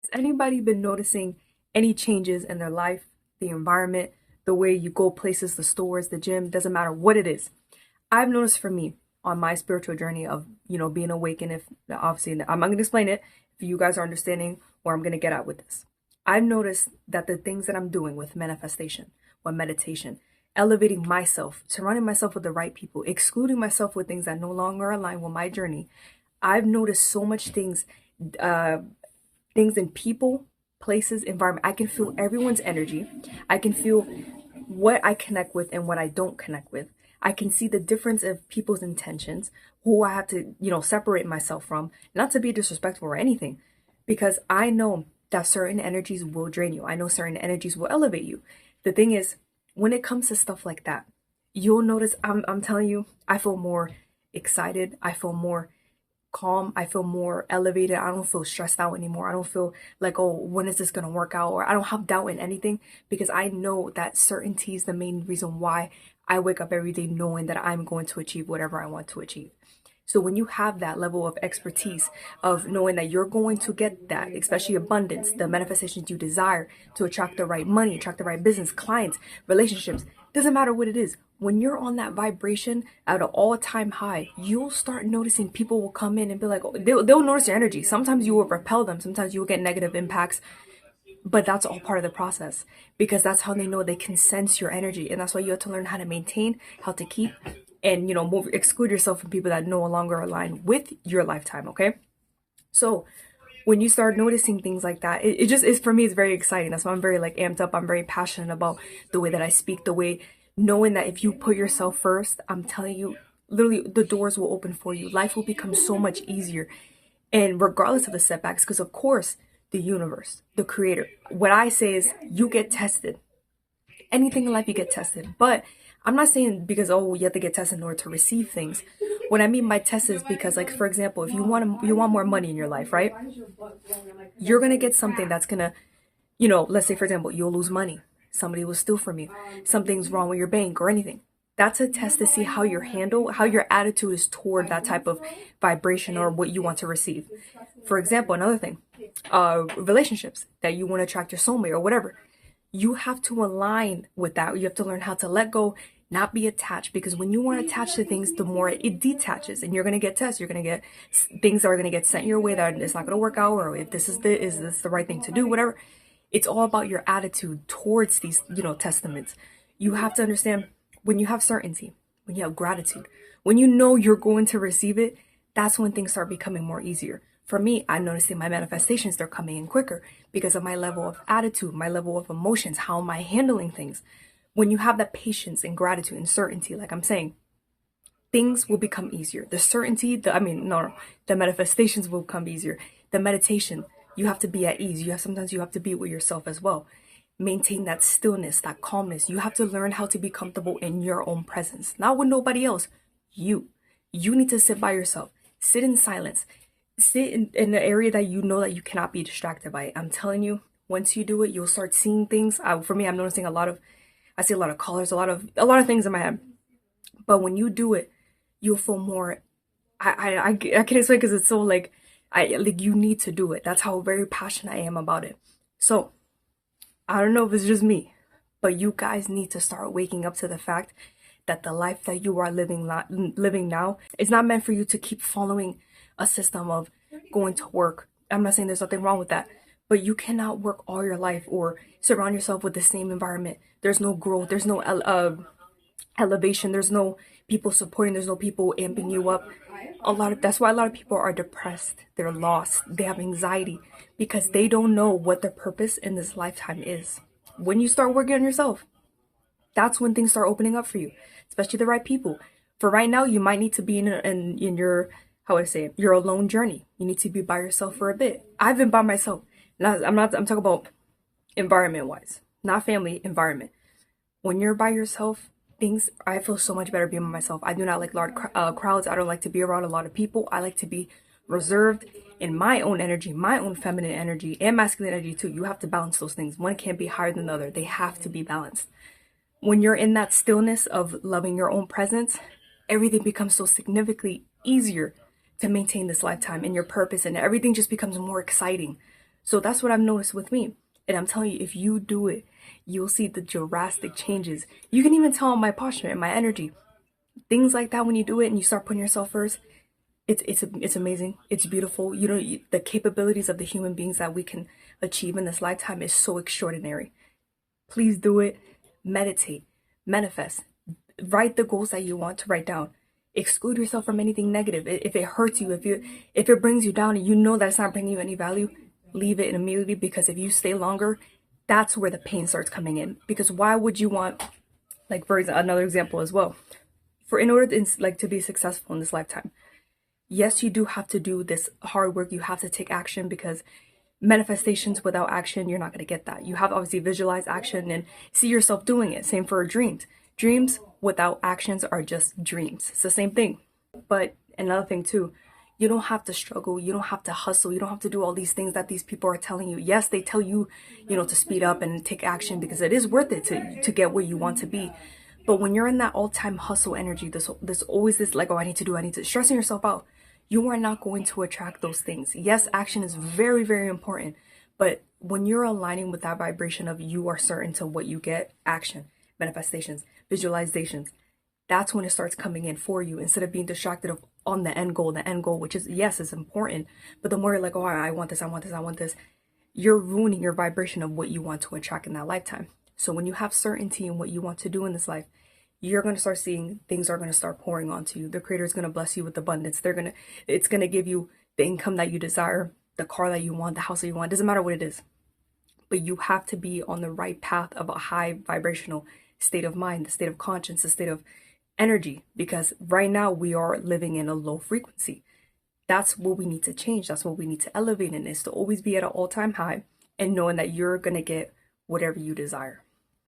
Has anybody been noticing any changes in their life, the environment, the way you go places, the stores, the gym, doesn't matter what it is? I've noticed for me on my spiritual journey of, being awakened, if obviously I'm not going to explain it, if you guys are understanding where I'm going to get at with this. I've noticed that the things that I'm doing with manifestation, with meditation, elevating myself, surrounding myself with the right people, excluding myself with things that no longer align with my journey, I've noticed so much uh, things in people, places, environment. I can feel everyone's energy. I can feel what I connect with and what I don't connect with. I can see the difference of people's intentions, who I have to, separate myself from, not to be disrespectful or anything, because I know that certain energies will drain you. I know certain energies will elevate you. The thing is, when it comes to stuff like that, you'll notice I'm telling you, I feel more excited. I feel more calm. I feel more elevated. I don't feel stressed out anymore. I don't feel like, oh, when is this going to work out? Or I don't have doubt in anything because I know that certainty is the main reason why I wake up every day knowing that I'm going to achieve whatever I want to achieve. So when you have that level of expertise of knowing that you're going to get that, especially abundance, the manifestations you desire to attract the right money, attract the right business, clients, relationships, doesn't matter what it is. When you're on that vibration at an all-time high, you'll start noticing people will come in and be like, oh, they'll notice your energy. Sometimes you will repel them. Sometimes you will get negative impacts, but that's all part of the process because that's how they know they can sense your energy. And that's why you have to learn how to maintain, how to keep, and, exclude yourself from people that no longer align with your lifetime. Okay. So when you start noticing things like that, it just is, for me, it's very exciting. That's why I'm very like amped up. I'm very passionate about the way that I speak, the way knowing that if you put yourself first, I'm telling you, literally the doors will open for you. Life will become so much easier. And regardless of the setbacks, because of course, the universe, the creator, what I say is you get tested. Anything in life you get tested. But I'm not saying because, oh, you have to get tested in order to receive things. What I mean by test is because, like, for example, if you want more money in your life, right? You're gonna get something that's gonna, let's say for example, you'll lose money. Somebody will steal from you. Something's wrong with your bank or anything. That's a test to see how your attitude is toward that type of vibration or what you want to receive. For example, another thing, relationships that you want to attract your soulmate or whatever. You have to align with that. You have to learn how to let go, not be attached, because when you are attached to things, the more it detaches, and you're going to get tests. You're going to get things that are going to get sent your way that it's not going to work out, or if is this the right thing to do, whatever. It's all about your attitude towards these, testaments. You have to understand when you have certainty, when you have gratitude, when you know you're going to receive it, that's when things start becoming more easier. For me, I'm noticing my manifestations, they're coming in quicker because of my level of attitude, my level of emotions, how am I handling things? When you have that patience and gratitude and certainty, like I'm saying, things will become easier. The certainty, no, the manifestations will come easier. The meditation, you have to be at ease. Sometimes you have to be with yourself as well. Maintain that stillness, that calmness. You have to learn how to be comfortable in your own presence, not with nobody else. You. You need to sit by yourself. Sit in silence. Sit in the area that you know that you cannot be distracted by it. I'm telling you, once you do it, you'll start seeing things. For me, I'm noticing I see a lot of colors, a lot of things in my head. But when you do it, you'll feel more. I can't explain because it's so like you need to do it. That's how very passionate I am about it. So I don't know if it's just me, but you guys need to start waking up to the fact that the life that you are living now is not meant for you to keep following a system of going to work. I'm not saying there's nothing wrong with that, but you cannot work all your life or surround yourself with the same environment. There's no growth. There's no elevation. There's no people supporting. There's no people amping you up. That's why a lot of people are depressed. They're lost. They have anxiety because they don't know what their purpose in this lifetime is. When you start working on yourself, that's when things start opening up for you, especially the right people. For right now, you might need to be in your, how would I say it, your alone journey. You need to be by yourself for a bit. I've been by myself. I'm talking about environment wise, not family, environment. When you're by yourself, I feel so much better being by myself. I do not like large crowds. I don't like to be around a lot of people. I like to be reserved in my own energy, my own feminine energy and masculine energy too. You have to balance those things. One can't be higher than the other. They have to be balanced. When you're in that stillness of loving your own presence, everything becomes so significantly easier to maintain this lifetime and your purpose, and everything just becomes more exciting. So that's what I've noticed with me. And I'm telling you, if you do it, you'll see the drastic changes. You can even tell on my posture and my energy. Things like that, when you do it and you start putting yourself first, it's amazing. It's beautiful. You know, the capabilities of the human beings that we can achieve in this lifetime is so extraordinary. Please do it. Meditate, manifest, write the goals that you want to write down. Exclude yourself from anything negative. If it hurts you, if it brings you down and you know that it's not bringing you any value, leave it immediately, because if you stay longer, that's where the pain starts coming in. Because why would you want, like, for example, another example as well, for in order to like to be successful in this lifetime, yes, you do have to do this hard work. You have to take action, because manifestations without action, you're not going to get that. You have to obviously visualize action and see yourself doing it. Same for dreams. Dreams without actions are just dreams. It's the same thing. But another thing too, you don't have to struggle. You don't have to hustle. You don't have to do all these things that these people are telling you. Yes, they tell you, you know, to speed up and take action, because it is worth it to get where you want to be. But when you're in that all-time hustle energy, there's always this like, oh, I need to stressing yourself out. You are not going to attract those things. Yes, action is very, very important. But when you're aligning with that vibration of you are certain to what you get, action, manifestations, visualizations, that's when it starts coming in for you, instead of being distracted on the end goal, which is, yes, is important. But the more you're like, oh, I want this, I want this, I want this, you're ruining your vibration of what you want to attract in that lifetime. So when you have certainty in what you want to do in this life, you're going to start seeing things are going to start pouring onto you. The creator is going to bless you with abundance. It's going to give you the income that you desire, the car that you want, the house that you want. It doesn't matter what it is. But you have to be on the right path of a high vibrational state of mind, the state of conscience, the state of energy. Because right now we are living in a low frequency. That's what we need to change. That's what we need to elevate in, is to always be at an all-time high and knowing that you're going to get whatever you desire.